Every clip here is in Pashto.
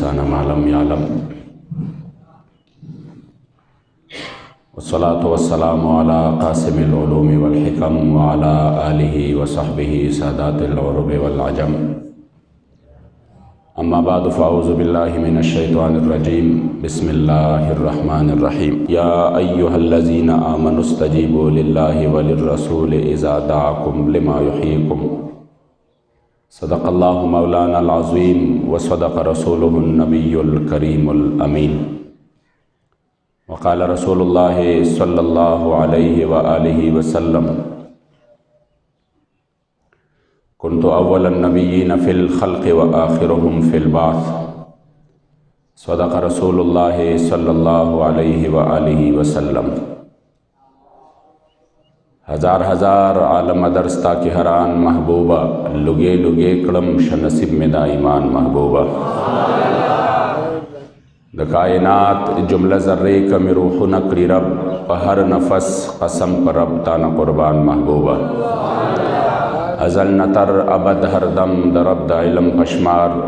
الإنسان ما لم يعلم والصلاة والسلام على قاسم العلوم والحكم وعلى آله وصحبه سادات العرب والعجم أما بعد فأعوذ بالله من الشيطان الرجيم بسم الله الرحمن الرحيم يا أيها الذين آمنوا استجيبوا لله وللرسول إذا دعاكم لما يحييكم صدق الله مولانا العظيم وصدق رسوله النبي الكريم الأمين وقال رسول الله صلى الله عليه وآله وسلم كنت أول النبيين في الخلق وآخرهم في البعث صدق رسول الله صلى الله عليه وآله وسلم ہزار ہزار عالم درستا کی حران محبوبہ لگے لگے کڑم شنصب میں دا ایمان محبوبہ دا کائنات جملہ ذرے کم روح نکری رب ہر نفس قسم پر رب تانا قربان محبوبہ ازل نتر ابد ہر دم دا رب دا علم پشمار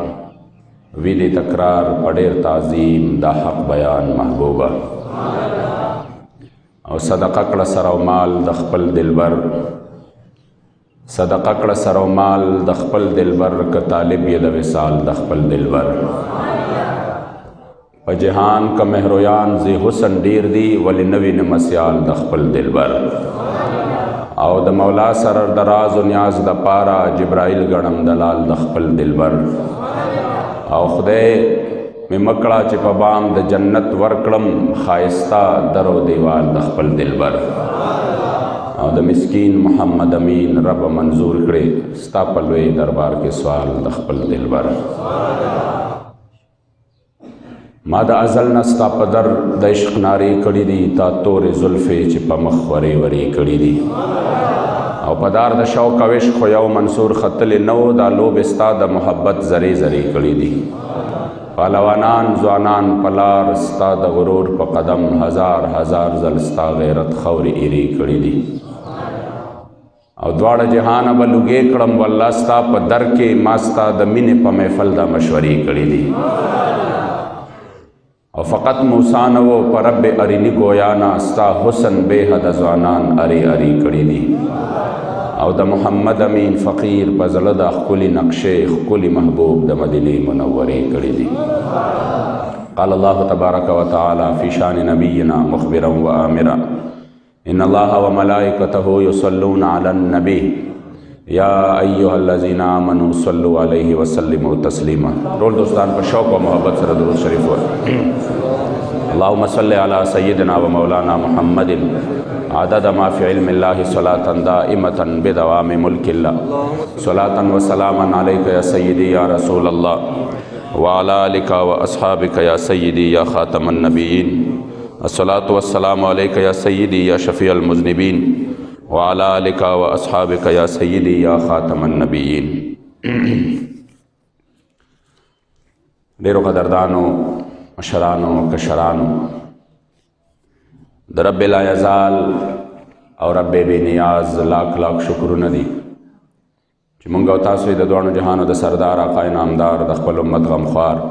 وید تکرار پڑیر تعظیم دا حق بیان محبوبہ او صدقہ کڑ سر و مال د خپل دلبر صدقہ کڑ سر و مال د خپل دلبر ک طالب ید وصال د خپل دلبر په جهان ک مهرویان زی حسن ډیر دی ولی نوی نمسیال د خپل دلبر او د مولا سر دراز و نیاز د پارا جبرائیل گڑم دلال د خپل دلبر او خدای میں مکڑا چی پا بام د جنت ورکڑم خائستہ در و دیوال د خپل دلبر او د مسکین محمد امین رب منظور کرے ستا پلوے دربار کے سوال د خپل دلبر ما د ازل نستا پدر د عشق ناری کڑی دی تا تور زلفے چی پا مخوری وری کڑی دی او پدار د شوق و عشق خو یو منصور خطل نو دا لوب استا د محبت زری زری کڑی دی پالوانان زوانان پلار ستا د غرور په قدم ہزار ہزار زل ستا غیرت خوری ایری کړی دي او دواړه جهان به لوګې کړم والله ستا په در کې ما ستا د مینې په محفل دا مشورې کړی دي او فقط موسی نه و په رب ارینی گویانا ستا حسن بے حد ځوانان اری اری کړی دي او د محمد امین فقیر په زړه د ښکلي نقشې ښکلي محبوب د مدینې منورې کړي دي قال الله تبارک وتعالى في شان نبينا مخبرا وآمرا ان الله وملائكته يصلون على النبي يا ايها الذين آمنوا صلوا عليه وسلموا تسليما رول دوستان پر شوق و محبت سره درود شریف ورکړئ اللهم صل على سيدنا ومولانا محمد عدد ما في علم الله صلاة دائمة بدوام ملك الله صلاة وسلاما عليك يا سيدي يا رسول الله وعلى آلك وأصحابك يا سيدي يا خاتم النبيين الصلاة والسلام عليك يا سيدي يا شفيع المذنبين وعلى آلك وأصحابك يا سيدي يا خاتم النبيين ډیرو قدردانو مشرانو کشرانو د رب لا یزال او رب بے نیاز لاکھ لاکھ شکرونه دي چې مونږ او تاسو د دوانو جهانو د سردار آقا انعامدار د خپل امت غمخوار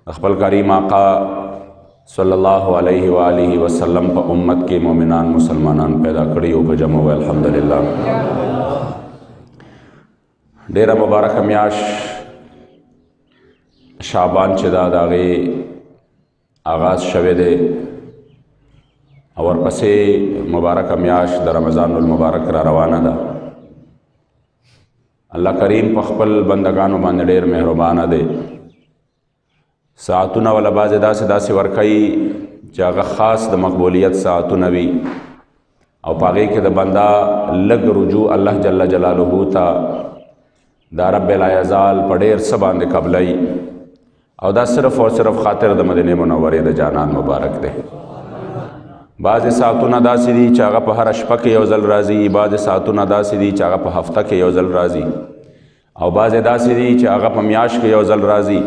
د خپل کریم آقا صلی الله علیه و آله وسلم په امت کې مؤمنان مسلمانان پیدا کړي او په جمع و الحمدلله ډیره مبارک میاش شعبان چې دا داغه آغاز شوه دی اور پسې مبارک میاش د رمضان المبارک را روانه ده الله کریم په خپل بندگانو باندې ډېر مهربان دی ساعتونه ولا باز داسې ورکوي چې هغه خاص د مقبولیت ساعتونه وي او په هغې کې د بنده لږ رجوع الله جل جلاله ته دا رب لا یزال په ډېر څه باندې قبلوي او دا صرف اور صرف خاطر د مدینې منورې د جانان مبارک دی بعض ساعتونه داسې دي چې هغه په هر شپه کې یو ځل راځي بعض ساعتونه داسې دي چې هغه په هفته کې یو ځل راځي او بعض داسې دي چې هغه په میاشت کې یو ځل راځي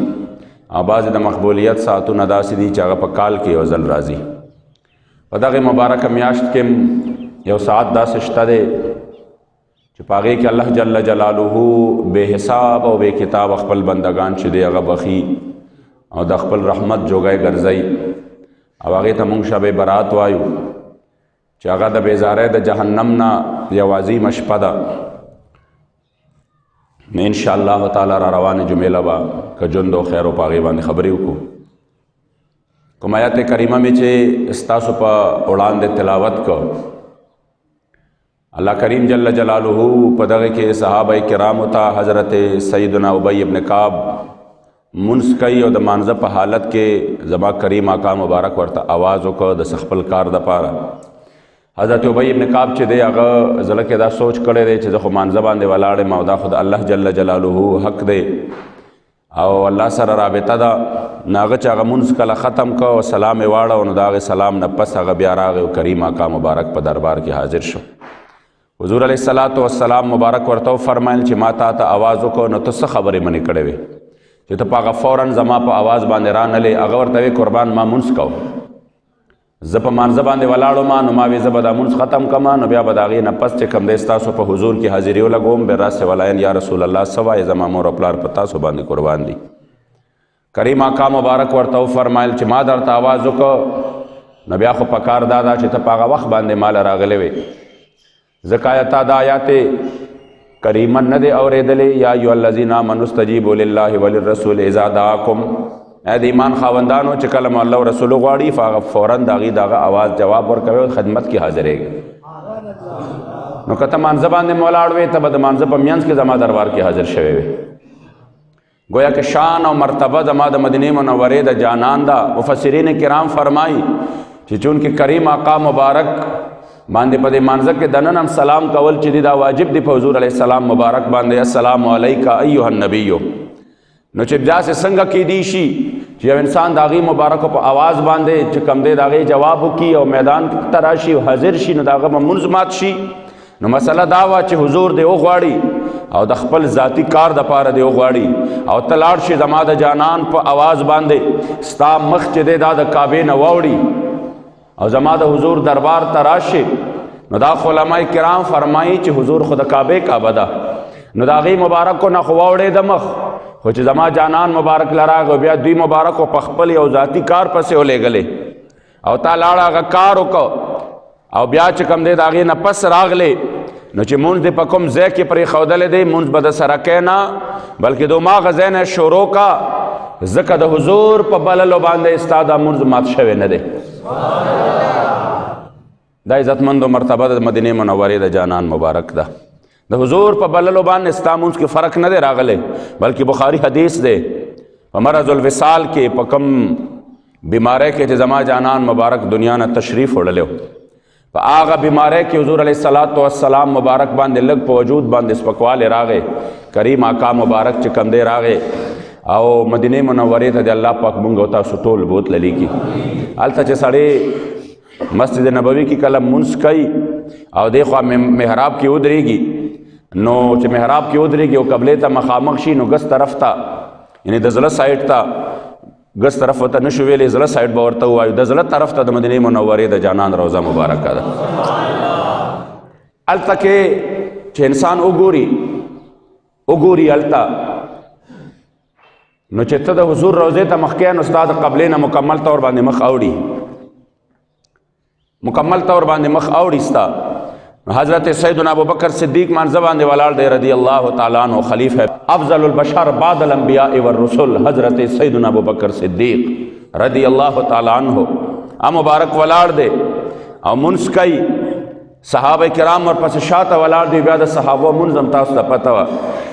او بعض د مقبولیت ساعتونه داسې دي چې هغه په کال کې یو ځل راځي په دغه مبارکه میاشت کې یو ساعت داسې شته دی چې په هغې کې الله جل جلاله بے حساب او بے کتاب خپل بندگان چې دی هغه بخي او د خپل رحمت جوګی ګرځي او هغې ته مونږ شب برات وایو چې هغه د بیزارۍ د جهنم نه یو عظیمه شپه ده. نو انشاءالله تعالی را روانې جمعې له به که ژوند او خیر و په هغې باندې خبرې وکړو. کوم آیت کریمه مې چې ستاسو په وړاندې تلاوت کو، الله کریم جل جلاله په دغه کې صحابه کرامو ته حضرت سیدنا ابی ابن کعب منځ کوي او د مانځه په حالت کې زما کریم آقا مبارک ورته آواز وکړ د خپل کار دپاره. حضرت ابی ابن کعب چې دی هغه زړه کې دا سوچ کړی دی چې زه خو مانځه باندې ولاړ یم او دا خو د الله جل جلاله حق دی او الله سره رابطه ده. نو هغه چې هغه مونځ کله ختم کړ او سلام یې واړه نو د هغې سلام نه پس هغه بیا راغی او کریم آقا مبارک په دربار کې حاضر شو. حضور علیه الصلاۃ والسلام مبارک ورته وفرمایل چې ما تا ته آواز وکړو نو ته څه خبرې منې کړې وې چې ته په هغه فوراً زما په آواز باندې رانلې؟ هغه ورته وی قربان ما مونځ کو، زه په مانځه باندې ولاړو ما نو ما وی زه به دا مونځ ختم کړم نو بیا به د هغې نه پس چې کوم دی ستاسو په حضور کې حاضري ولګوم بیا راسې ولاین یا رسول الله څه وایې زما مور او پلار په تاسو باندې قربان دي. کریم آقا مبارک ورته وفرمایل چې ما درته آواز وکړ نو بیا خو پکار دا ده چې ته په هغه وخت باندې ماله راغلی وې ځکه تا د آیات کریمه نه دی اورېدلې یا ایها الذین آمنوا استجیبوا لله وللرسول اذا دعاکم. د ایمان خاوندانو چې کله مو الله او رسول غواړي فوراً د هغې د هغه آواز جواب ورکوئ او خدمت کې حاضرېږي. نو که ته مانځه باندې مو ولاړ وې ته به د مانځه په منځ کې زما دربار کې حاضر شوی وې. گویا که شان او مرتبه زما د مدینې منورې د جانان ده. مفسرین کرام فرمایي چې چونکې کریم آقا مبارک باندې په دې مانځه کې دنن هم سلام کول چې دی دا واجب دی په حضور علیه السلام مبارک باندې السلام علیک ایها النبی. نو چې داسې څنګه کیدی شي چې یو انسان د هغې مبارکو په آواز باندې چې کوم دی د هغې جواب وکړي او میدان ته راشي او حاضر شي نو د هغه به مونځ مات شي. نو مسله دا وه چې حضور دی وغواړي او د خپل ذاتي کار دپاره دی وغواړي او ته لاړ شي زما د جانان په آواز باندې ستا مخ چې دی دا د کعبې نه واوړي او زما د حضور دربار ته راشي. نو دا علماء کرام فرمایي چې حضور خو د کعبې کعبه ده نو د هغې مبارکو نه خو واوړې د مخ خو چې زما جانان مبارک لراغ او بیا دوی مبارکو په خپل یو ذاتي کار پسې ولېږلې او تا لاړه هغه کار وکړه او بیا چې کوم دی د هغې نه پس راغلې نو چې مونځ دې په کوم ځای کې پرېښودلی دی مونځ به د سره کوې نه بلکې د هماغه ځای نه شروع کا ځکه د حضور په بللو باندې ستا دا مونځ مات شوی نه دی. دا عزتمندو مرتبه د مدینې منورې د جانان مبارک ده. د حضور په بللو باندې ستا مونځ کې فرق نه دی راغلی بلکې بخاري حدیث دی په مرض الوصال کې په کوم بیماری کې چې زما جانان مبارک دنیا نه تشریف وړلی و په هغه بیماری کې حضور علیه السلام مبارک باندې لږ په وجود باندې سپکوالی راغی. کریم آقا مبارک چې کوم دی راغی او مدینې منورې ته د الله پاک مونږ او تاسو ټول بوتله لیکي. هلته چې سړی مسجد نبوي کې کله مونځ کوي او دی خوا محراب کې ودرېږي نو چې محراب کې ودرېږي او قبلې ته مخامخ شي نو ګس طرف ته یعنې د زړه سایډ ته ګس طرف ورته نه شو ویلی زړه سایډ به ورته ووایو د زړه طرف ته د مدینې منورې د جانان روضه مبارکه ده. هلته کې چې انسان وګوري هلته نو چې ته د حضور روضې ته مخ کې نو ستا د قبلې نه مکمل طور باندې مخ اوړي ستا. حضرت سیدنا ابوبکر صدیق مانځه باندې ولاړ دی رضی الله تعالی عنہ خلیفہ افضل البشر بعد الانبیاء والرسل حضرت سیدنا ابوبکر صدیق رضی الله تعالی عنہ مبارک ولاړ دی او مونځ کوي. صحابه کرام ورپسې شاته ولاړ دی بیا د صحابو مونځ هم تاسو ته پته وه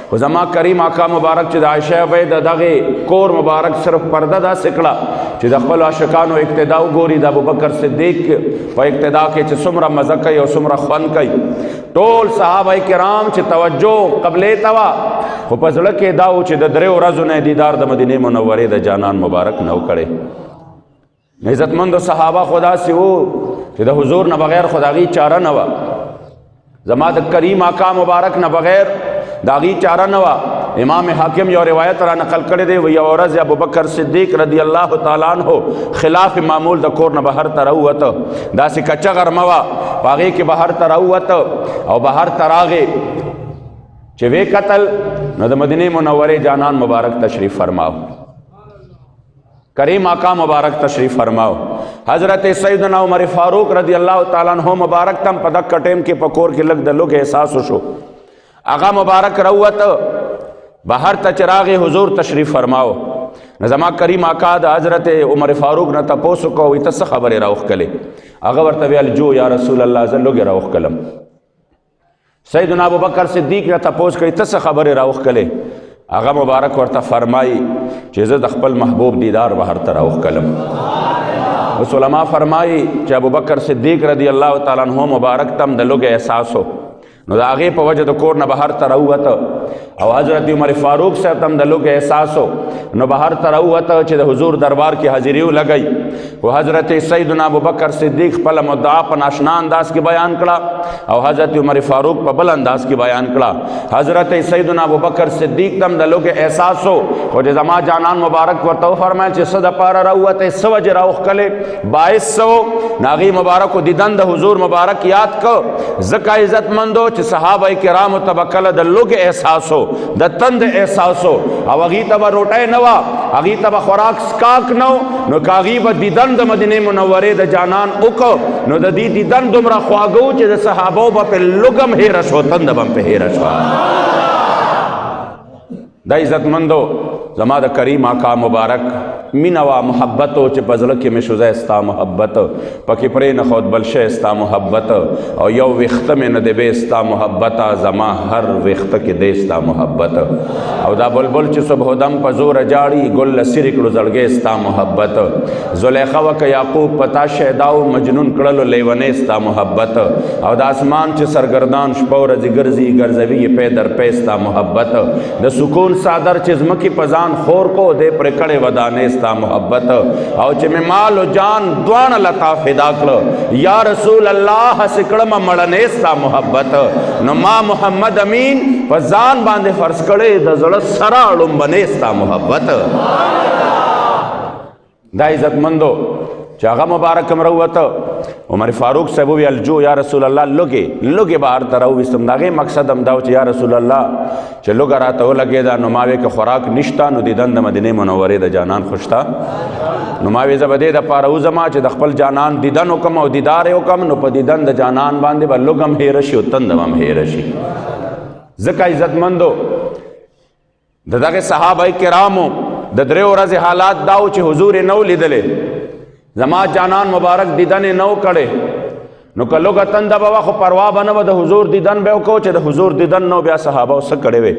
خو زما کریم آقا مبارک چې د عایشه بی د دغې کور مبارک صرف پرده داسې کړه چې د خپلو عاشقانو اقتدا وګوري د ابوبکر صدیق په اقتدا کې چې څومره مزه کوي او څومره خوند کوي. ټول صحابه کرام چې توجه قبلې ته وه خو په زړه کې دا و چې د 3 ورځو نه دیدار د مدینې منورې د جانان مبارک نه و کړی. عزتمندو صحابه خو داسې وو چې د حضور نه بغیر خو د هغې چاره نه وه. زما د کریم آقا مبارک نه بغیر د هغې چاره نه وه. امام حاکم یو روایت را نقل کړی دی یو ورځ ابوبکر صدیق رضی الله تعالی عنہ خلاف معمول د کور نه بهر ته راووته داسې کچه غرمه وه په هغې کې بهر ته راووته او بهر ته راغې چې وی قتل نو د مدینې منورې جانان مبارک تشریف فرماو. کریم آقا مبارک تشریف فرماؤ. حضرت سیدنا عمر فاروق رضی اللہ تعالیٰ عنہ مبارک تم پدک کٹیم کے پکور کے لگ دلو کے احساس شو. آغا مبارک روت بہر تچراغ حضور تشریف فرماؤ. نظما کریم آقا دا حضرت عمر فاروق نہ تپوسو کو اتس خبر راوخ کلے. آغا ورطوی الجو یا رسول اللہ زلو گے راوخ کلم. سیدنا ابو بکر صدیق نہ تپوس کو اتس خبر راوخ کلے. آغا مبارک ورطا فرمائی چیزد اخپل محبوب دیدار بہر تراوخ کلم. اس علماء فرمائی کہ ابو بکر صدیق رضی اللہ تعالیٰ عنہ مبارک تم دلوگ احساس ہو نو دا آغی پا وجہ دا کور نا بہر تراوت او حضرت عمر فاروق سے تم دلوگ احساس ہو نو بہر تراوت چی دا حضور دربار کی حضریو لگئی. وہ حضرت سیدنا ابو بکر صدیق پل مدعا پا ناشنا انداز کی بیان کلا او حضرت عمر فاروق پا بل انداز کی بیان کلا. حضرت سیدنا ابو بکر صدیق تم دلوگ احساس ہو و جی زما جانان مبارک ورطو فرمائے چی صد پارا روت سوج روخ کلے باعث سو ناغی مبارک و دیدن دا حضور مبارک یاد کو زکا عزت مندو چی صحابہ کرام تبکل دا لوگ احساسو دا تند احساسو او اغیتا با روٹے نوا اغیتا با خوراک سکاک نو نو کاغیبا دیدن دا مدینہ منورے دا جانان اکو نو دا دیدن دمرا خواگو چی دا صحابہ با پہ لگم ہیرشو تند بم پہ ہیرشو. دا عزت مندو زما دا کریم آقا مبارک مینوا محبتو چی پزلکی میں شوزہ استا محبت پکی پرے نخود بلشہ استا محبت او یو وقت میں ندبے استا محبت زما ہر وقت کے دے استا محبت او دا بلبل چی صبح دم پزور جاڑی گل سرکلو زڑگے استا محبت زلیخہ وک یعقوب پتا شہداو مجنون کڑلو لیونے استا محبت او دا اسمان چی سرگردان شپو رزی گرزی گرزوی پے در پے استا محبت دا سکون صادر چیز مکی پزان خور کو دے پرکڑے ودانے استا محبت او چی میں مال و جان دوان لطا فدا کلو یا رسول اللہ سکڑم مڑنے استا محبت نو ما محمد امین پزان باندے فرس کڑے دا زڑت سراڑم بنے استا محبت. دا عزت مندو چاگا مبارک مروت عمر فاروق صاحبوی الجو یا رسول اللہ لگے باہر تراو بستم داگے مقصد امداو چا یا رسول اللہ چا لگا راتاو لگے دا نماوے کا خوراک نشتا نو دیدن دا مدینہ منورے دا جانان خوشتا نماوے زبدے دا پاراو زما چا دا خپل جانان دیدن حکم او دیدار حکم نو پا دیدن دا جانان باندے با لگم ہیرشی و تندم ہیرشی. زکا عزت مندو دا داگے صحابہ کرامو دا دریو رز حالات داو چا حضور نو لیدلے زما جانان مبارک دیدن نو کڑے نو کلو کا تند بابا خو پروا بنو دا حضور دیدن بیو کو چی دا حضور دیدن نو بیا صحابہ سکڑے وے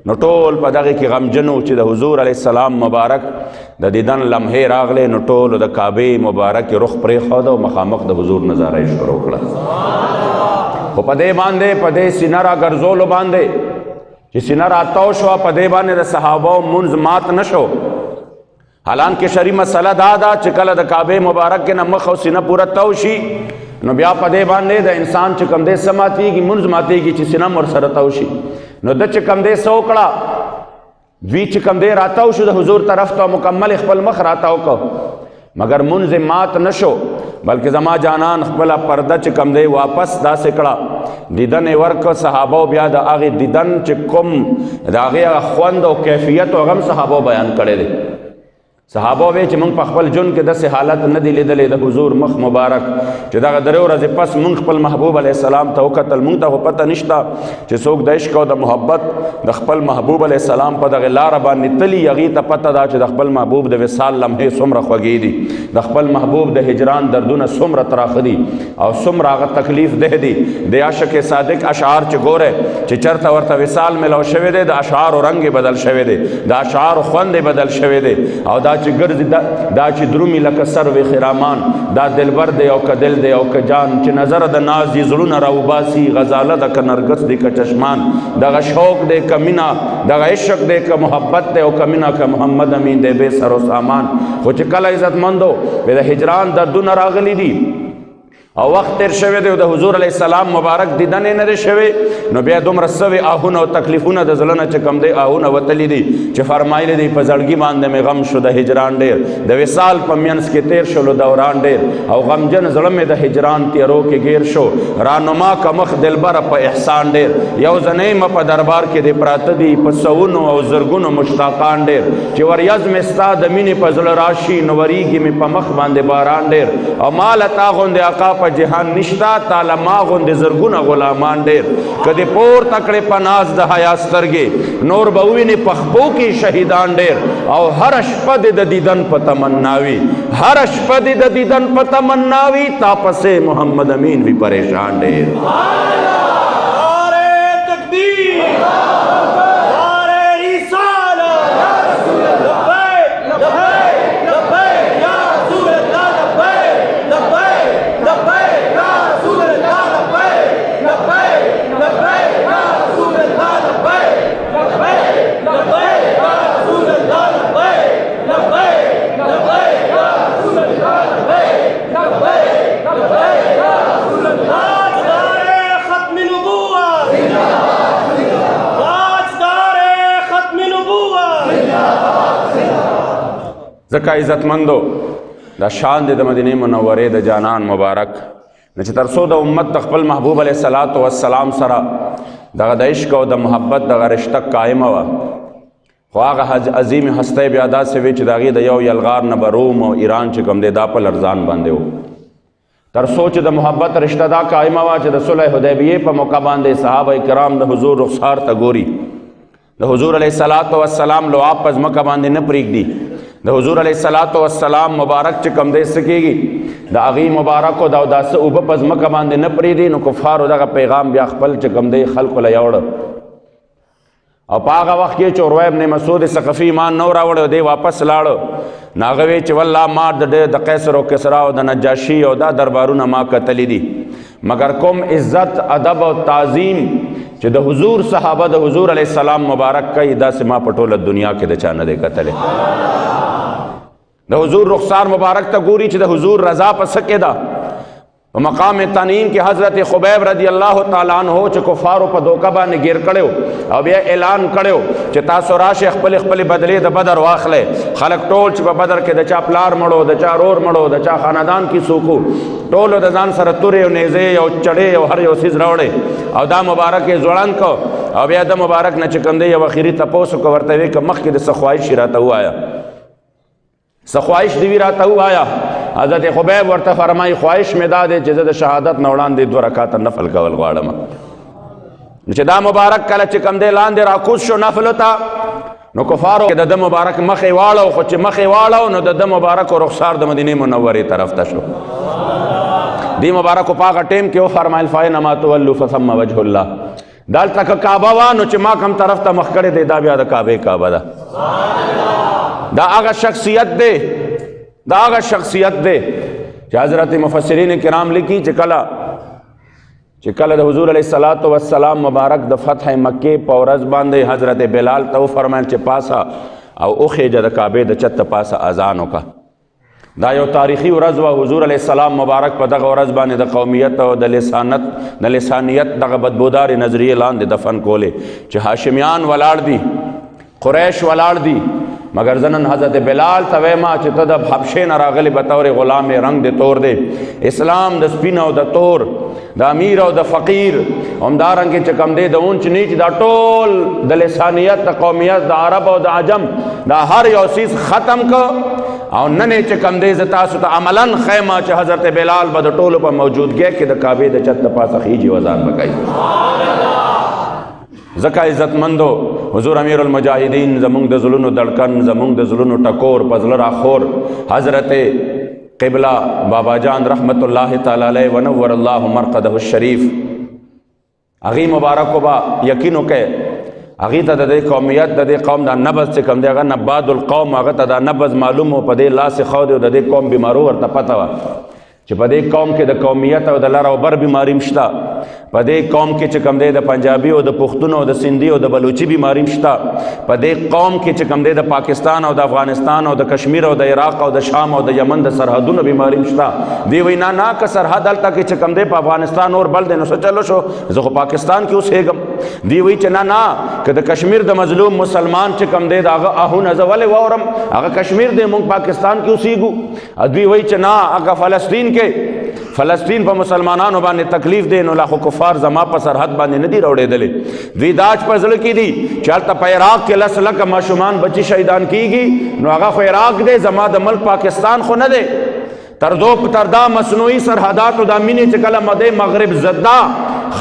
نو ٹول پا داگے کی غم جنو چی دا حضور علیہ السلام مبارک دا دیدن لمحے راغلے نو ٹول دا کعبے مبارک رخ پرے خوادا و مخامق دا حضور نظارہ شروع کلا خو پدے باندے پدے سینرہ گرزولو باندے چی سینرہ توشوا پدے باندے دا صحابہ منز مات نشو حالانکہ شرعی مسئلہ دادا چکل دا کعبے مبارک کے نمخ و سینہ پورا توشی نو بیا پدے باندے دا انسان چکم دے سماتی گی منز ماتی گی چی سینہ مر سر توشی نو دا چکم دے سوکڑا دوی چکم دے راتاو شو دا حضور طرف تو مکمل اخپل مخ راتاو کو مگر منز مات نشو بلکہ زما جانان اخپلا پردہ چکم دے واپس دا سکڑا دیدن ورک صحابہ بیا دا آغی دیدن چکم دا آغی خوند و کیفیت و غم صحابہ بیان کرے دے صحابہ وے چی منگ پا خپل جن کے دس حالت ندی لیدلے دا حضور مخ مبارک چی دا دریو رز پس منگ خپل محبوب علیہ السلام تا وقتل منگ تا پتہ نشتا چی سوک دا عشق و دا محبت دا خپل محبوب علیہ السلام پا دا غلار بانی تلی یغی تا پتہ دا چی دا خپل محبوب دا وصال لمحے سمر خوگی دی دا خپل محبوب دا ہجران دردون سمر تراخ دی او سمر آغا تکلیف دے دی دے عاشق صادق اشعار چی گورے چی چرتا ورطا وصال ملو شوے دے دا اشعار و رنگ بدل شوے دے دا اشعار و خوند بدل شوے دے او دا چی گرز دا چی درومی لکا سر و خرامان دا دلبر دے او کا دل دے او کا جان چی نظر دا نازی ظلون راوباسی غزالہ دا کا نرگس دے کا چشمان دا غا شوق دے کا منا دا غا عشق دے کا محبت دے او کا منا کا محمد امین دے بے سر و سامان خوچ کل عزت مندو بے دا ہجران دردون راغلی دی او وخت تیر شوی دی او د حضور علیه السلام مبارک دیدن یې نه دی شوی، نو بیا دومره سوي آهونه او تکلیفونه د زړه نه چې کوم دی آهونه وتلي دي چې فرمایلی دی په زړګي باندې مې غم شو د هجران ډېر، د وصال په منځ کې تیر شولو دوران ډېر، او غمجن زړه مې د هجران تیرو کې ګیر شو، رانما که مخ دلبره په احسان ډېر، یو زنۍ مه په دربار کې دی پراته دي په سوونو او زرګونو مشتاقان ډېر، چې وریځ مې ستا د مینې په زړه راشي نو وریږي مې په مخ باندې باران ډېر، او ماله تا غوندې آقا په جهان نشتا، تاله ما غوندې زرګونه غلامان ډېر، که دې پورته کړې په ناز د حیا سترګې نور به ووینې په خپو کې شهیدان ډېر، او هره شپه دې د دیدن په تمناوي، هره شپه دې د دیدن په تمناوي، تا پسې محمد امین وي پریشان ډېر. ځکه عزتمندو دا شان دی د مدینې منورې د جانان مبارک نه چې تر څو د امت د خپل محبوب علیه الصلاة والسلام سره دغه د عشق او د محبت دغه رشته قایمه وه، خو هغه عظیم هستی بیا داسې وی چې د هغې د یو یلغار نه به روم او ایران چې کوم دی دا په لرزان باندې و، تر څو چې د محبت رشته دا قایمه وه چې د صلح حدیبیې په موقع باندې صحابه کرام د حضور رخسار ته ګوري، د حضور علیه الصلاة والسلام لعاب په ځمکه باندې نه پرېږدي، د حضور علیه الصلاة والسلام مبارک چې کوم دی څه کېږي د هغې مبارکو دا داسې اوبه په ځمکه باندې نه پرېږدي، نو کفارو دغه پیغام بیا خپل چې کوم دی خلکو له یوړه، او په هغه وخت کې چې عروه ابن مسعود ثقفي ایمان نه راوړی دی واپس لاړه، نو هغه وی چې والله ما د قیصر او کسرا او د نجاشي او دا دربارونه ما کتلی دي، مگر کوم عزت ادب او تعظیم چې د حضور صحابه د حضور علیه السلام مبارک کوي داسې ما په ټوله دنیا کې د چا نه دی کتلی. د حضور رخسار مبارک ته ګوري چې د حضور رضا په څه کې ده، په مقام تنعیم کې حضرت خبیب رضی الله تعالی عنہ چې کفارو په دوکه باندې گیر کړو او بیا اعلان کړو چې تاسو راشئ خپل خپل بدلې د بدر واخلئ، خلک ټول چې په بدر کې د چا پلار مړو، د چا رور مړو، د چا خاندان کې څوک ټولو د ځان سره تورې او نیزې او چړې او هر یو څیز راوړی، او دا مبارک یې ځوړند کو، او بیا د مبارک نه چې کوم دی یو اخري تپوس وکړه ورته وی که مخکې د څه خواهش راته ووایه، څه خواهش دې وي راته ووایه. حضرت خبیب ورته فرمایي خواهش مې دا دی چې زه د شهادت نه وړاندې 2 رکعاته نفل کول غواړم. چې دا مبارک کله چې کوم دی لاندې راکوز شو نفلو ته، نو کفارو د ده مبارک مخې واړو، خو چې مخې واړو نو د ده مبارک رخسار د مدینې منورې طرف ته شو. دی مبارکو په هغه ټیم کې وفرمایل فاینما تولوا فثم وجه الله، دلته که کعبه وه نو چې ما کوم طرف ته مخ کړې دی دا بیا د کعبې کعبه ده. دا هغه شخصیت دی، دا هغه شخصیت دی چې حضرت مفسرین کرام لیکي چې کله د حضور علیه الصلاة والسلام مبارک د فتح مکې په ورځ باندې حضرت بلال ته وفرمایل چې پاسه او وخیجه د کعبې د چت پاسه اذان وکړه. دا یو تاریخي ورځ وه، حضور علیه السلام مبارک په دغه ورځ باندې د قومیت او د لسانیت دغه بدبودارې نظریې لاندې دفن کولې چې هاشمیان ولاړ دي، قریش ولاړ دي، مگر زنن حضرت بلال ته ویما چې ته د حبشې نه راغلی بطور غلام رنگ د تور دی، اسلام د سپین او د تور، د امیر او د فقیر، همدارنګې چې کوم دی د اونچ نیچ، دا ټول د لسانیت د قومیت د عرب او د عجم دا هر یو څیز ختم کو، او نن چې کوم دی زه تاسو ته عملا خیمه چې حضرت بلال به د ټولو په موجودګۍ کې د کعبې د چت د پاسه خیجي وزان بکوي. ځکه عزتمندو حضور امیر المجاهدین زمونږ د زړونو دړکن، زمونږ د زړونو ټکور، په زړه راخور حضرت قبله بابا جان رحمت الله تعالی علیه ونور الله مرقده الشریف، هغې مبارکو به یقین وکړئ هغې ته د دې قومیت د دې قوم دا نبض چې کوم دی هغه نباد القوم، هغه ته دا نبض معلوم و، په دې لاس خو دی او د دې قوم بیمارو ورته پته وه چې په دې قوم کې د قومیت او د لر او بر بیماري شته، په دې قوم کې چې کوم دی د پنجابي او د پښتون او د سندي او د بلوچي بیماری شته، په دې قوم کې چې کوم دی د پاکستان او د افغانستان او د کشمیر او د عراق او د شام او د یمن د سرحدونو بیماری شته. دی وی نه که سرحد هلته کې چې کوم دی په افغانستان اور بل دی نو څه چلو شو، زه خو پاکستان کې اوسېږم. دی وی چې نه که د کشمیر د مظلوم مسلمان چې کوم دی د هغه آهونه زه ولې واورم، هغه کشمیر دی موږ پاکستان کې اوسېږو. دوی وی چې نه هغه فلسطین کې فلسطین په مسلمانانو باندې تکلیف دی نو لا خو کفار زما په سرحد باندې نه دي راوړېدلې. دوی داج په زړه کې دي چې هلته په عراق کې لس لکه ماشومان بچي شهیدان کېږي، نو هغه خو عراق دی، زما د ملک پاکستان خو نه دی. تر دا مصنوعي سرحداتو دا مینې چې کله مدې مغرب زده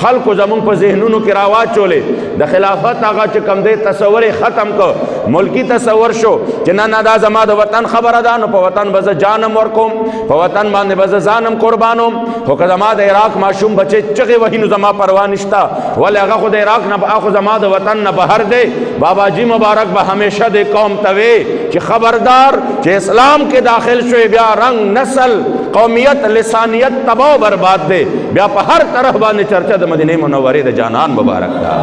خلکو زمونږ په ذهنونو کې راواچولې، د خلافت هغه چې کوم دی تصور یې ختم کړ، ملکی تصور شو چې نه دا زما د وطن خبره ده، نو په وطن به زه جانم ورکوم، په وطن باندې به زه ځانم قربانوم. خو که زما د عراق ماشوم بچې چغې وهي نو زما پروا نشته، ولې هغه خو د عراق نه هغه زما د وطن نه بهر دی. باباجي مبارک به همیشه د قوم ته وی چې خبردار چې اسلام کې داخل شوی بیا رنگ نسل قومیت لسانیت تباہ و برباد دے، بیا پا ہر طرف باندې چرچا د مدینه منورې د جانان مبارک دا.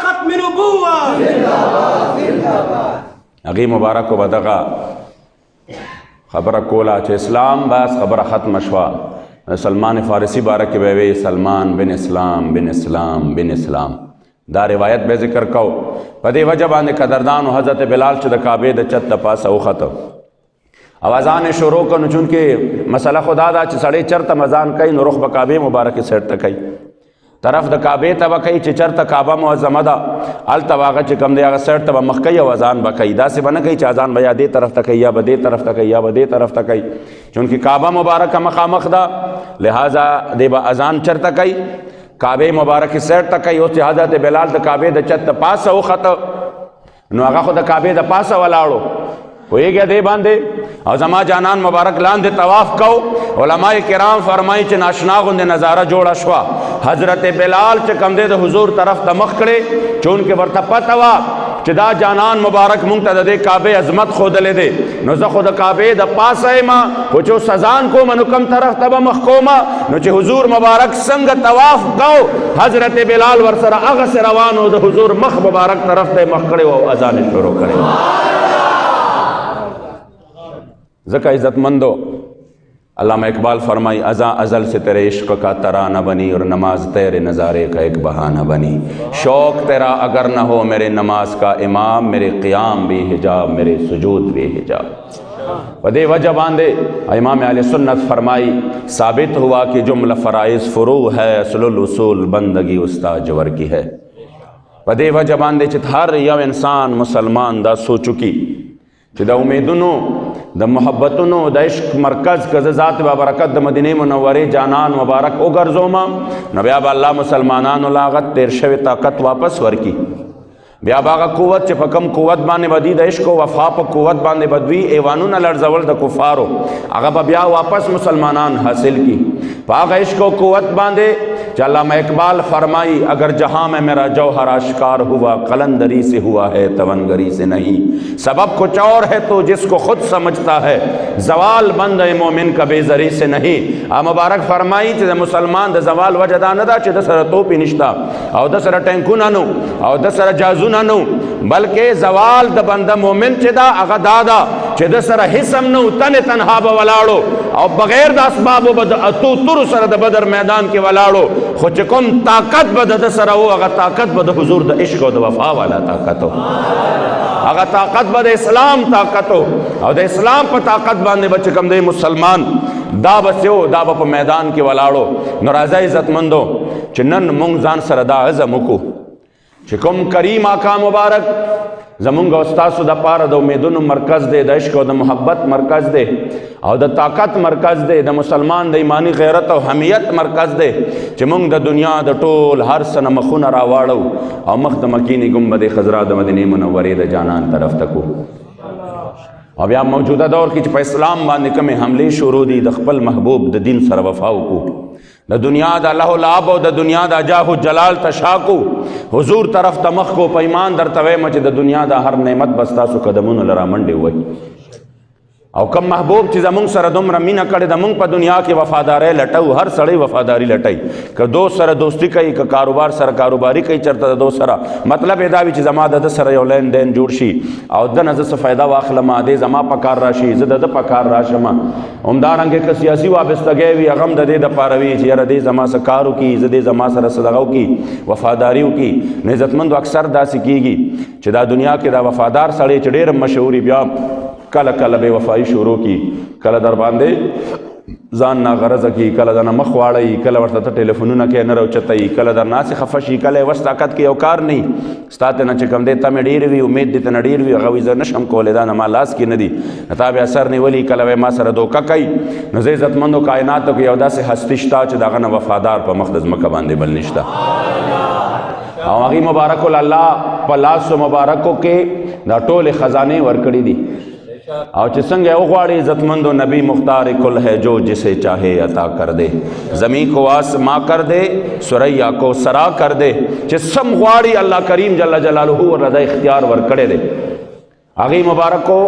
ختم نبوت اگی مبارک و بدغا خبر کولا چې اسلام بس خبر ختم شوا. سلمان فارسی بارک بیوی سلمان بن اسلام بن اسلام بن اسلام دا روایت به ذکر کو. په دې وجه باندې قدردان او حضرت بلال چې د کعبه د چت د پاسه وخته او اذان شروع کړو، چونکې مسله خدا دا چې سړی چرته اذان کوي نو رخ به کعبه مبارکه سیټ ته کوي، طرف د کعبه ته به کوي چې چرته کعبه معظمه ده هلته به هغه چې کوم دی هغه سیټ ته به مخ کوي او اذان به کوي. داسې به نه کوي چې اذان به یا دې طرف ته کوي یا به دې طرف ته کوي یا به دې طرف ته کوي، چونکې کعبه مبارکه مخامخ ده، لہذا دی به اذان چرته کوي کعبه مبارکه سیټ ته کوي. اوس چې حضرت بلال د کعبه د چت د پاسه وخته نو هغه خو د کعبه د پاسه ولاړو ہوئے دے باندے او زما جانان مبارک لاندے طواف کو. علماء کرام فرمائی چھ ناشنا گندے نظارہ جوڑا شوا. حضرت بلال چھ کم دے دا حضور طرف تا مخ کرے چون کے ورطا پتوا چھ دا جانان مبارک منگتا دے کعبے عظمت خود لے دے نو زا خود کعبے دا پاس آئے ما پوچھو سزان کو منو کم طرف تا با مخ کو ما نو چھ حضور مبارک سنگ طواف کو حضرت بلال ورسر اغس روانو دا حضور مخ مبارک طرف تا مخ کرے و ازان شروع کرے. زکا عزت مندو علامہ اقبال فرمائی ازاں ازل سے تیرے عشق کا ترانہ بنی اور نماز تیرے نظارے کا ایک بہانہ بنی. شوق تیرا اگر نہ ہو میرے نماز کا امام میرے قیام بھی حجاب میرے سجود بھی حجاب. ودے وجہ باندے امام اہل سنت فرمائی ثابت ہوا کہ جملہ فرائض فروع ہے اصل الاصول بندگی استاد جور کی ہے. ودے وجہ باندے چت ہر یو انسان مسلمان دا سو چکی چې دا امیدونو د محبتونو د عشق مرکز که ذات بابرکت د مدینه منورې جانان مبارک وګرځوم نو بیا به الله مسلمانانو لا هغه تیر شوی طاقت واپس ورکي. بیا به هغه قوت چې په کم قوت باندې بدي د عشق و وفا په قوت باندې بدوي ایوانونه لړزول د کفارو هغه به بیا واپس مسلمانان حاصل کی په هغه عشق و قوت باندې چې علامہ اقبال فرمائی اگر جہاں میں میرا جوہر آشکار ہوا قلندری سے ہوا ہے توانگری سے نہیں. سبب کچھ اور ہے تو جس کو خود سمجھتا ہے زوال بند مومن کا بے زری سے نہیں. مبارک فرمائی چې مسلمان د زوال وجه دا نه ده چې د سره توپی نشتا او د سره ټینکونه نو او د سره جازونه نو بلکې زوال د بنده مومن چې دا هغه دا ده چې د سره حسم نو تنها به ولاړو او بغیر د اسبابو به د اتو تر سره د بدر میدان کې ولاړو خو چې کوم طاقت به د سره و هغه طاقت به د حضور د عشق او د وفا والا طاقت و هغه طاقت به د اسلام طاقت او د اسلام په طاقت باندې به چې کوم دی مسلمان دا بسیو دا به په میدان کې ولاړو. نو راځه عزتمندو چې نن مونږ ځان سره دا عزم وکړو چې کوم کریم آقا مبارک زمونږ او ستاسو د پاره د امیدونو مرکز دی د عشق او د محبت مرکز دی او د طاقت مرکز دی د مسلمان د ایمانی غیرت او حمیت مرکز دی چې مونږ د دنیا د ټول هر څه نه مخونه راواړو او مخ د مکینی ګنبد خضرا د مدینه منورې د جانان طرف تکو. او بیا موجوده دور کې چې په اسلام باندې کومې حملې شروع دي د خپل محبوب د دین سره وفا وکړو د دنیا د الله العاب او د دنیا د جاه جلال تشاکو حضور طرف تمخ کو پیمان در تویم چې د دنیا د هر نعمت بستا سو قدمونو لرا منډې وای او کم محبوب چې زمونږ سره دومره مینه کړې ده، مونږ په دنیا کې وفادارۍ لټو، هر سړی وفاداري لټوي، که دوست سره دوستی کوي، که کاروبار سره کاروباري کوي، چېرته د دوست سره مطلب یې دا وي چې زما د ده سره یو لین دین جوړ شي او د نه زه څه فایده واخلم، دی زما په کار راشي، زه د ده په کار راشم. همدارنګې که سیاسي وابستګۍ وي، هغه هم د دې دپاره وي چې یاره دی زما څه کار وکړي، زه دې زما سره څه دغه وکړي، وفاداري وکړي. نو عزتمندو اکثر داسې کېږي چې دا دنیا کې دا وفادار سړی چې ډېر مشهور وي، بیا کله کله بے وفائی شروع کی، کله در باندې ځان ناغرضه کی، کله درنه مخ واړی، کله ورته ته ټلیفونونه کوې نه راوچتوي، کله درنه هسې خفه شي، کله یې وس طاقت کې یو کار نه وي، ستا ته نه چې کوم دی تمې ډېرې وي، امید دې ته نه ډېر وي، هغه وایي زه نه شم کولی، دا نه ما لاس کې نه دي، تا بیا سر نیولي، کله وایي ما سره دوکه کوي. نو زه عزتمندو کائناتو کې یو داسې هستي شته چې د هغه نه وفادار په مخ د ځمکه باندې بل نشته، او هغې مبارکو الله په لاسو مبارکو کې دا ټولې خزانې ورکړي دي، او چې څنګه یې وغواړي عزتمندو نبی مختار کل ہے جو جسے چاہے عطا کر دے، زمین کو آسما کر دے، سریا کو سرا کر دے، چې سم غواړي الله کریم جل جلاله ورته اختیار ورکړی دی، هغې مبارکو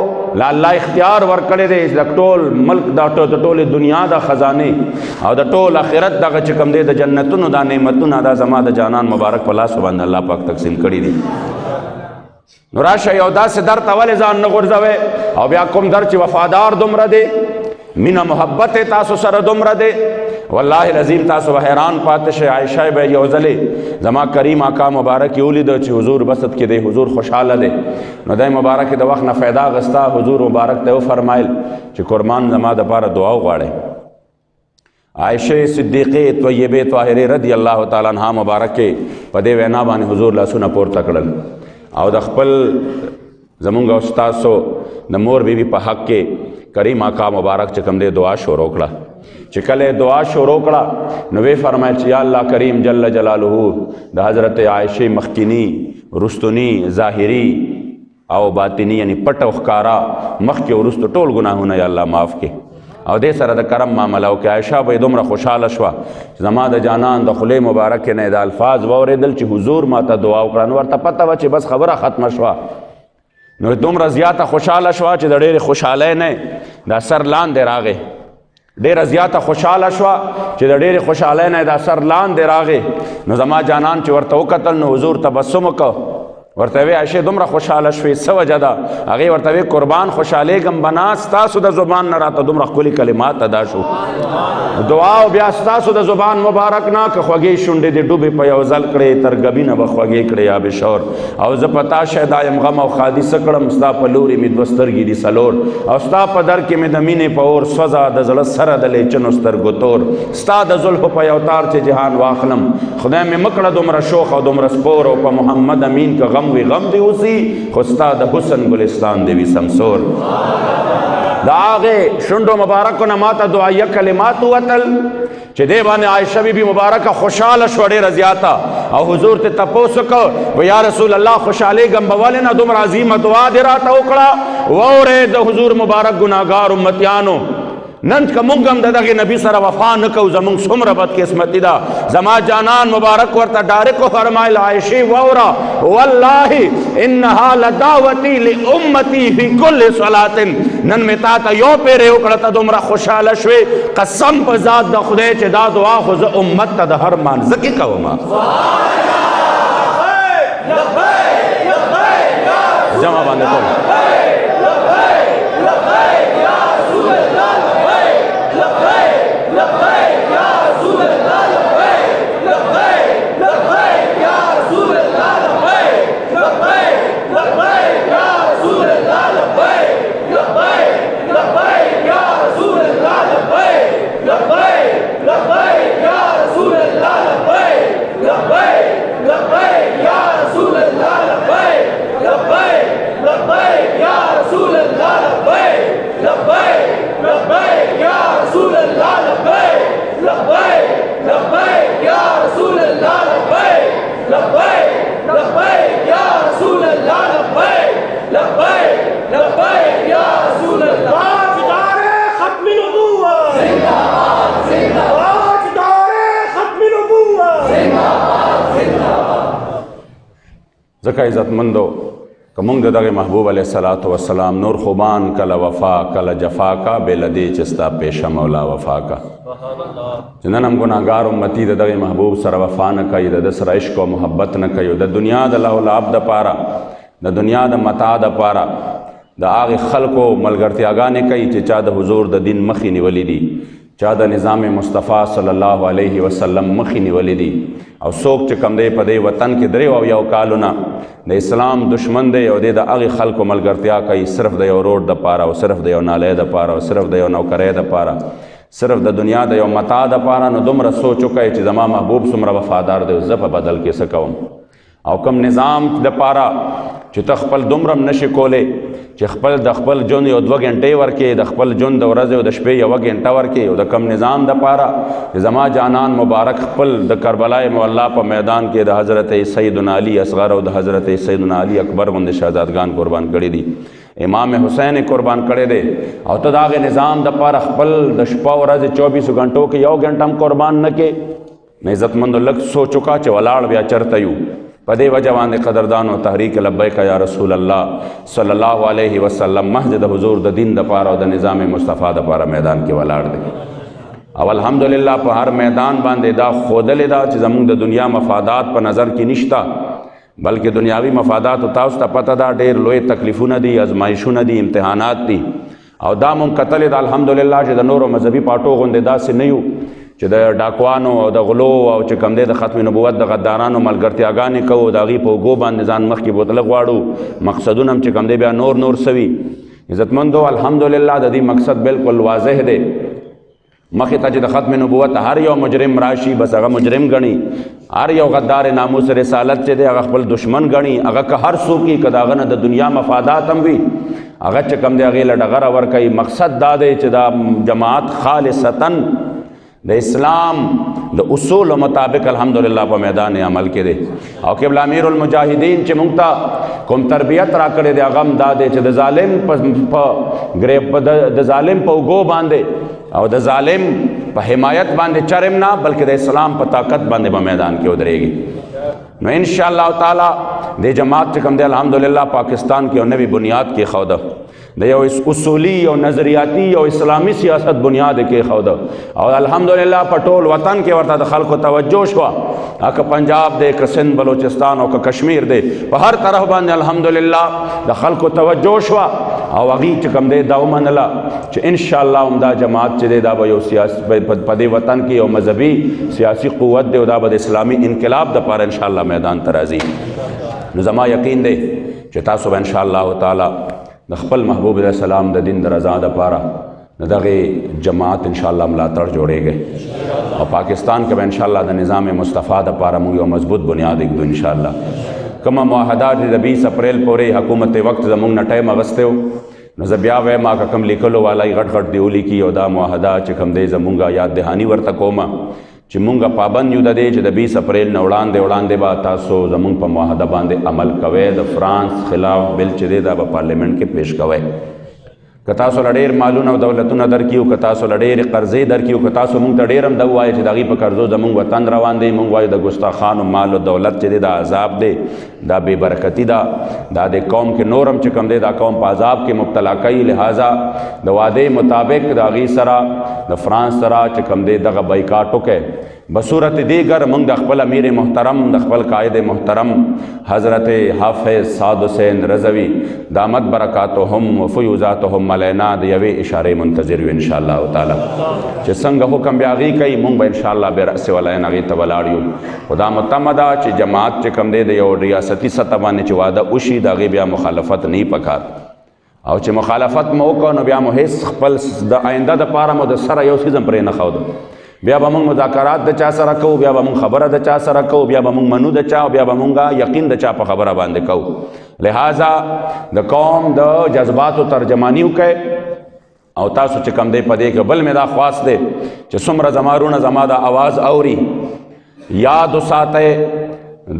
لا الله اختیار ورکړی دی د ټول ملک د ټولې دنیا د خزانې او د ټول آخرت دغه چې کوم دی د جنتونو دا نعمتونه دا زما د جانان مبارک په لاسو باندې الله پاک تقسیم کړي دي. نو راشه یو داسې در ته ولې ځان نه غورځوئ، او بیا کوم در چې وفادار دومره دی، مینه محبت تاسو سره دومره دی، والله العظیم تاسو به حیران پاتې شئ. عایشه به یو ځلې زما کریم آقا مبارک یې ولیده چې حضور بسط کې دی، حضور خوشحاله دی، نو دی مبارک د وخت نه فایده اخیسته، حضور مبارک ته وفرمایل چې قربان زما دپاره دعا وغواړئ. عایشه صدیقې طیبې طاهرې رضی الله تعالی عنها مبارک کې په دې وینا باندې حضور لاسونه پورته کړل او د خپل زمونږ او ستاسو د مور بیبي په حق کې کریم آقا مبارک چې کوم دی دعا شروع کړه. چې کله دعا شروع کړه نو وی فرمایل چې یا الله کریم جل جلاله د حضرت عایشه مخکینی، رستنی، ظاهری او باطنی یعنی پټ او ښکارا مخکې او وروسته ټول ګناهونه یا الله معاف کړي، او دې سره د کرم معامله وکړي. عایشه به دومره خوشحاله شوه چې زما د جانان د خولې مبارکې نه د الفاظ واورېدل چې حضور ماته دعا وکړه، نو ورته پته وه چې بس خبره ختمه شوه، نو دومره زیاته خوشحاله شوه چې د ډېرې خوشحالۍ نه دا سر لاندې راغی، ډېره زیاته خوشحاله شوه چې د ډېرې خوشحالۍ نه دا سر لاندې راغی. نو زما جانان چې ورته وکتل نو حضور تبسم وکړه، ورته وی عایشه دومره خوشحاله شوې، څه وجه ده؟ هغې ورته وی قربان خوشحالېږم بنا ستاسو د زبان نه راته دومره ښکلي کلمات ادا شو، دعا او بیا ستاسو د زبان مبارک نه که خوږې شونډې دې ډوبې په یو ځل کړې، تر ګبینه به خوږې کړې آب شور، او زه په تا شیدا یم غم او ښادي څه کړم، ستا په لورې مې دوه سترګې دي څلور، او ستا په در کې مې د مینې په اور سوځه د زړه سره د لیچنو سترګو تور، ستا د زلفو په یو تار چې جهان واخلم، خدای مې مه کړه دومره شوخ او دومره سپور، او په محمد امین که غم وی غم دی اوسي، خو ستا د حسن ګلستان دی وي سمسور. د هغې شونډو مبارکو نه ماته دعایه کلمات ووتل چې دې باندې عایشه بیبي مبارکه خوشحاله شوه ډېره زیاته، او حضور ته تپوس وکړ و یا رسول الله خوشحالېږم به ولې نه دومره عظیمه دعا دې راته وکړه. واورئ د حضور مبارک ګناهګار امتیانو، نن که مونږ هم د دغې نبي سره وفا نه کوو زمونږ څومره بدقسمتي ده. زما جانان مبارک ورته ډایرک وفرمایل عایشې واوره والله انها لدعوتي لامتي في كل صلاه، نن مې تا ته یو پیرې وکړه ته دومره خوشحاله شوې، قسم په ذات د خدای چې دا دعا خو زه امت ته د هر مانځه کې کوم. جمع باندې ټول ځکه عزتمندو که موږ د دغه محبوب علیه الصلاۃ والسلام نور خوبان کله وفا کله جفا کا بې له دې چې ستا پیشه مولا وفا کا چې نن هم ګناهګار امتي د دغه محبوب سره وفا نه کوي د ده سره عشق او محبت نه کوي د دنیا د لهو لعب دپاره د دنیا د متاع دپاره د هغې خلکو ملګرتیاګانې کوي چې چا د حضور د دین مخې نیولي دي چا د نظام مصطفی صلی الله علیه وسلم مخې نیولي دي او څوک چې کوم دی په دې وطن کې 3 کالونه د اسلام دشمن دی او د هغې خلکو ملګرتیا کوي صرف د یو روډ دپاره او صرف د یو نالی دپاره او صرف د یو نوکرۍ دپاره صرف د دنیا د یو متاع دپاره نو دومره سوچ وکړئ چې زما محبوب څومره وفادار دی زه په بدل کې څه کوم او کوم نظام دپاره چې ته خپل دومره هم نشي کولی چې د خپل ژوند یو 2 غنټې ورکې د خپل ژوند د ورځې او د شپې 1 غنټه ورکې او د کم نظام دپاره چې زما جانان مبارک خپل د کربلای معلی په میدان کې د حضرت سیدنا علی اصغر او د حضرت سیدنا علی اکبر غوندې شهزادګان قربان کړي دي امام حسین قربان کړی دی او ته د هغې نظام دپاره خپل د شپه ورځې 24 غنټو کې 1 غنټه هم قربان نه کې نو عزتمندو لږ سوچ وکړه چې ولاړ بیا چرته یو په دې وجه باندې قدردان او تحریک لبیک یا رسول الله صلی الله علیه وسلم محض د حضور د دین دپاره او د نظام مصطفی دپاره میدان کې ولاړ دی او الحمدلله په هر میدان باندې دا ښودلې ده چې زموږ د دنیا مفادات په نظر کې نشته بلکې دنیاوي مفادات تاسو ته پته ده ډېر لوی تکلیفونه دي ازمایښونه دي امتحانات دي او دا مونږ کتلې ده الحمدلله چې د نورو مذهبي پاټو غوندې داسې نه یو چې د ډاکوانو او د غلو او چې کوم دی د ختم نبوت د غدارانو ملګرتیاګانې کوو د هغې په اوږو باندې ځان مخکې بوتله غواړو مقصدونه هم چې کوم دی بیا نور سوي عزتمندو الحمدلله د دې مقصد بالکل واضح دی مخې ته چې د ختم نبوت هر یو مجرم راشي بس هغه مجرم ګڼي هر یو غدار ناموس رسالت چې دی هغه خپل دشمن ګڼي هغه که هر څوک یې که د هغه نه د دنیا مفادات هم وي هغه چې کوم دی هغې له ډغره ورکوي مقصد دا دی چې دا جماعت خالصتاً د اسلام د اصول مطابق الحمدلله په میدان عمل کې دی او قبله امیر المجاهدین چې موږ ته کوم تربیت را کړی دی هغه هم دا دی چې د ظالم د ظالم په اوږو باندې او د ظالم په حمایت باندې چرم نه بلکې د اسلام په طاقت باندې په میدان کې ودرېږي نو انشاءالله تعالی د جماعت چې کوم دی الحمدلله پاکستان کې یو نوی بنیاد کېښوده د یو اصولی او نظریاتی او اسلامی سیاست بنیاد کېښوده او الحمدلله په ټول وطن کې ورته د خلکو توجه شوه که پنجاب دی که سند بلوچستان او که کشمیر دی په هر طرف باندې الحمدلله د خلکو توجه شوه او هغې چې کوم دی دا ومنله چې انشاءالله هم دا جماعت چې دی دا به یو سیاست په دې وطن کې یو مذهبي سیاسي قوت دی او دا به د اسلامي انقلاب دپاره انشاءالله میدان ته راځي نو زما یقین دی چې تاسو به انشاءالله تعالی د خپل محبوب علیه السلام د دین د رضا دپاره د دغې جماعت انشاءالله ملاتړ جوړېږي او پاکستان کې به انشاءالله د نظام مصطفی دپاره موږ یو مضبوط بنیاد ایږدو انشاءالله کومه معاهدات د 20 اپریل پورې حکومت وقت زموږ نه ټایم اخیستی و نو زه بیا وایم که کوم لیکلو والا یې غټ دې ولیکي او دا معاهده چې کوم دی زموږ یاد دهاني ورته کومه چې مونږ پابند یو د دې چې د 20 اپریل نه وړاندې به تاسو زمونږ په معاهده باندې عمل کوئ د فرانس خلاف بل چې دی دا به پارلیمنټ کې پیش کوئ که تاسو له ډېر مالونه او دولتونه درکړي که تاسو له ډېرې قرضې درکړي که تاسو مونږ ته ډېر هم دا ووایئ چې د هغې په قرضو زمونږ وطن روان دی مونږ وایو د ګستاخانو مال او دولت چې دی دا عذاب دی دا بې برکتي ده دا د قوم کې نور هم چې کوم دی دا قوم په عذاب کې مبتلا کوي لہٰذا د وعدې مطابق د هغې سره د فرانس سره چې کوم دی دغه بایکاټ وکړئ بصورت دیگر موږ د خپل امیر محترم د خپل قائد محترم حضرت حافظ سعد حسین رضوي دامت برکاتهم و فیوزاتهم علینا د یوې اشارې منتظر یو انشاءالله تعالی چې څنګه حکم بیا هغې کوي موږ به انشاءالله برأس والعین هغې ته ولاړ یو خو دا متمه ده چې جماعت چې کوم دی د یو ریاستي سطح باندې چې واده وشي د هغې بیا مخالفت نه پکار او چې مخالفت مو وکړو نو بیا مو هېڅ خپل د آینده دپاره مو د سره یو څیز هم پرې نه ښوده بیا به موږ مذاکرات د چا سره کوو بیا به موږ خبره د چا سره کوو بیا به موږ منو د چا او بیا به موږ یقین د چا په خبره باندې کوو لہٰذا د قوم د جذباتو ترجمانی وکړئ او تاسو چې کم دی په دې کې بل مې دا خواست دی چې څومره زما رونه زما د آواز اوري یاد وساتئ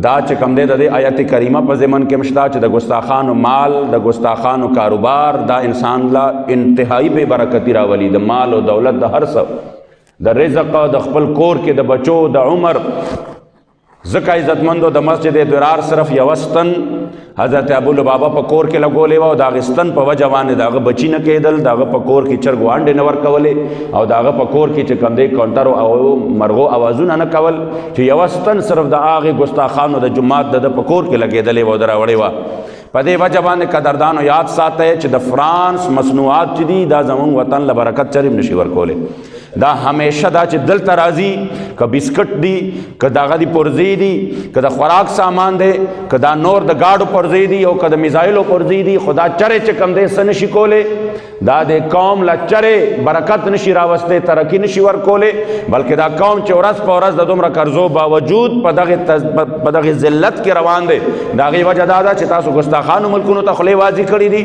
دا چې کم دی د دې آیت کریمه په ضمن کې مشته چې د ګستاخانو مال د ګستاخانو کاروبار دا انسان لا انتهایی بې برکتي راولي د مال او دولت د هر څه د رزق د خپل کور کې د بچو د عمر ځکه عزتمندو د مسجد درار صرف یو ستن حضرت ابو لبابا په کور کې لګولې وه او د هغې ستن په وجه باندې د هغه بچي نه کېدل، د هغه په کور کې چرګ وانډې نه ورکولې او د هغه په کور کې چې کوم دی کونټرو او مرغو اوازونه نه کول، چې یوه ستن صرف د هغې ګستاخانو د جومات د په کور کې لګېدلې وه او د راوړې وه. په دې وجه باندې قدردانو یاد ساتئ چې د فرانس مصنوعات چې دي دا زمونږ وطن له برکت چرې نشي ورکولی. دا همیشه دا چې دلته راځي که بسکټ دي، که دغه دي پرزې دي، که د خوراک سامان دی، که دا نور د ګاډو پرزې دي او که د میزایلو پرزې دي، خو دا چرې چې کوم دی څه نشي کولی، دا د قوم له چرې برکت نشي راوستی، ترقي نشي ورکولی، بلکې دا قوم چې ورځ په ورځ د دومره قرضو باوجود په دغې ذلت کې روان دی. د هغې وجه دا ده چې تاسو ګستاخانو ملکونو ته خولې وازي کړي دي.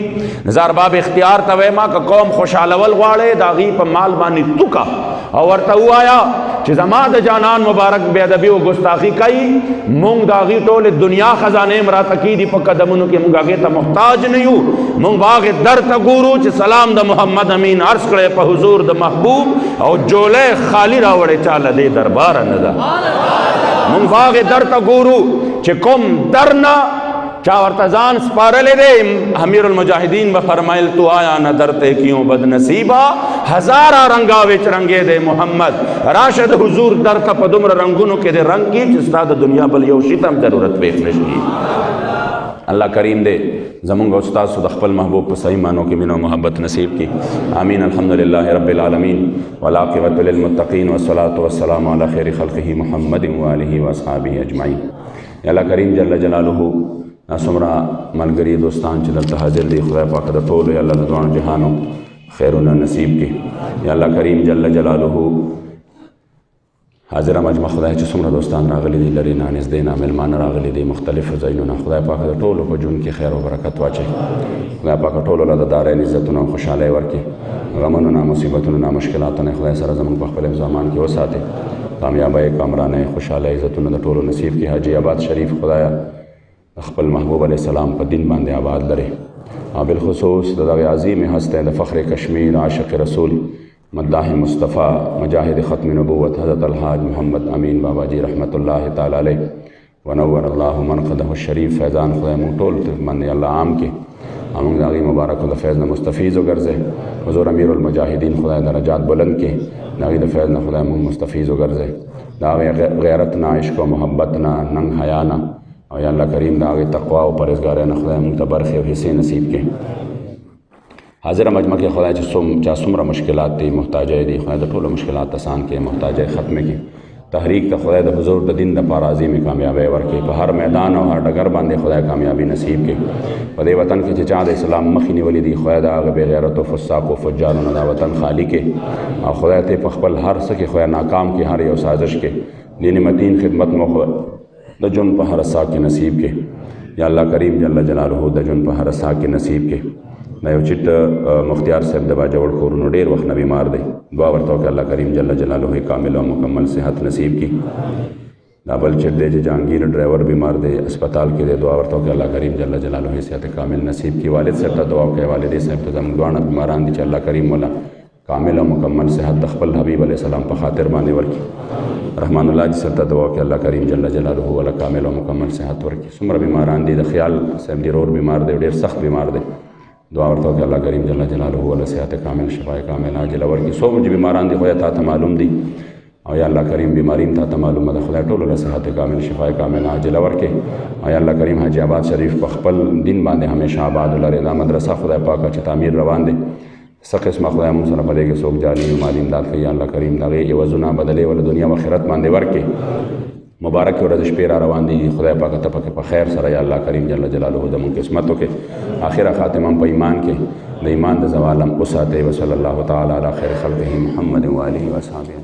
نظر باب اختیار ته وایم که قوم خوشحالول غواړئ د هغې په مال باندې توکه او ورته ووایه چې زما د جانان مبارک بې ادبي او ګستاخي کوي، مونږ د هغې ټولې دنیا خزانې هم راته کېدي په قدمونو کې، مونږ هغې ته محتاج نه یو، مونږ به هغې در ته ګورو چې سلام د محمد امین عرض کړی په حضور د محبوب او جولی خالی راوړی چا له دې درباره نه ده. مونږ به هغې در ته ګورو چې کوم در نه چا ورته ځان سپارلی دی. امیر المجاهدین به فرمایل تو آیا نه درته کیوں بد نصیبا، هزاره رنګاوې چې رنګې دی محمد، راشه د حضور در ته په دومره رنګونو کې دی رنګ کي چې ستا د دنیا بل یو شي ته هم ضرورت پېښ نه شي. الله کریم دی زمونږ او ستاسو د خپل محبوب په صحیح معنو کې مینه او محبت نصیب کی. آمین. الحمدلله رب العالمین والعاقبۃ للمتقین والصلاة والسلام علی خیر خلقه محمد وآله واصحابه اجمعین. الله کریم جل جلاله څومره ملګري دوستان چې دلته حاضر دي، خدای پاک د ټولو یا الله د دواړو جهانو خیرونه نصیب کړي. یا الله کریم جل جلاله حاضره مجمع خدای چې څومره دوستان راغلي دي، لرې نه نږدې نه مېلمانه راغلي دي مختلفو ځایونو، خدای پاک د ټولو په ژوند کې خیر او برکت واچوي. خدای پاک ټولو له د دارین عزتونه او خوشحالۍ ورکړي، غمونو نه مصیبتونو نه مشکلاتو نه خدای سره زموږ په خپل زمان کې وساتي، کامیابۍ کامرانۍ خوشحالۍ عزتونه د ټولو نصیب کړي. حاجي آباد شریف خدایا خپل محبوب علیہ السلام په دین باندې آباد لري، او بالخصوص د دغه عظیم هستی د فخر کشمیر عاشق رسول مداح مصطفیٰ مجاہد ختم نبوت حضرت الحاج محمد امین بابا جی رحمت اللہ تعالی علیہ ونور اللہ منقدہ الشریف فیضان خدای مونږ ټول باندې الله عام کې، موږ د هغې مبارکو د فیض نه مستفیض وګرځئ. حضور امیر المجاهدین خدای درجات بلند کې، د هغې د فیض نه خدای مونږ مستفیض وګرځئ، د هغې غیرت نه، عشق او محبت نه، ننګ حیا نه، او یا الله کریم د هغې تقوا او پرهیزګارۍ نه خدای مونږ ته برخې او حصې نصیب کړي. حاضره مجمع کې خدای چې چا څومره مشکلات دي محتاجۍ دي، خدای د ټولو مشکلات آسان کړي، محتاجۍ ختمې کړي. تحریک ته خدای د حضور د دین دپاره عظیمې کامیابۍ ورکړي، په هر میدان او هر ډګر باندې خدای کامیابي نصیب کړي. په دې وطن کې چې چا د اسلام مخې نیولي دي، خدای د هغه بې غیرتو فساقو فجارو نه دا وطن خالي کړي، او خدای ته په خپل هر څه کې خدای ناکام کړي، هر یو سازش کې دین متین خدمت مو د جون په هر سا کې نصیب کې. یا الله کریم جل جلاله د جون په هر سا کې نصیب کې. دا یو چټ مختیار صاحب د باجوړ کورونو ډېر وخت نه بیمار دی، دعا ورته وکړه الله کریم جل جلاله کامل او مکمل صحت نصیب کی. دا بل چټ دی چې جهانگیر ډرایور بیمار دی، اسپتال کې دی، دعا ورته وکړه الله کریم جل جلاله صحت کامل نصیب کی. والد صاحب ته دعا وکړئ، والدې صاحب ته زموږ دواړه بیماران دي چې الله کریم مولا کامل او مکمل صحت د خپل حبیب علیہ السلام په خاطر باندې ورکړي. رحمان الله جی صاحب ته دعا وکړئ الله کریم جل جلاله ولا کامل او مکمل صحت ورکړي. څومره بیماران دي، د خیال صاحب دی رور بیمار دی، ډېر سخت بیمار دی، دعا ورته وکړئ الله کریم جل جلاله ولا صحت کامل شفای کامل عاجله ورکړي. څومره بیماران دي خدای ته معلوم دي، او یا الله کریم بیماری ته معلومه ده، خدای ټولو له صحت کامل شفای کامل عاجله ورکړي. او یا الله کریم حاجی آباد شریف په خپل دین باندې همیشه آباد ولري. دا مدرسه خدای پاک چې تعمیر روان دی، څه قسمه خدای مونږ سره په دې کې څوک جالي او مالي امداد کوي، الله کریم د هغې عوضونه بدلې ول دنیا و آخرت باندې ورکړي. مبارک ورځ شپې را روان دي، خدای پاک ته پکې په خیر سره یا الله کریم جل جلاله د مونږ قسمت وکړي، آخره خاتمه په ایمان کې د ایمان د زوال هم وساتئ. وصلی الله تعالی علی خیر خلقه محمد و آله و اصحابه.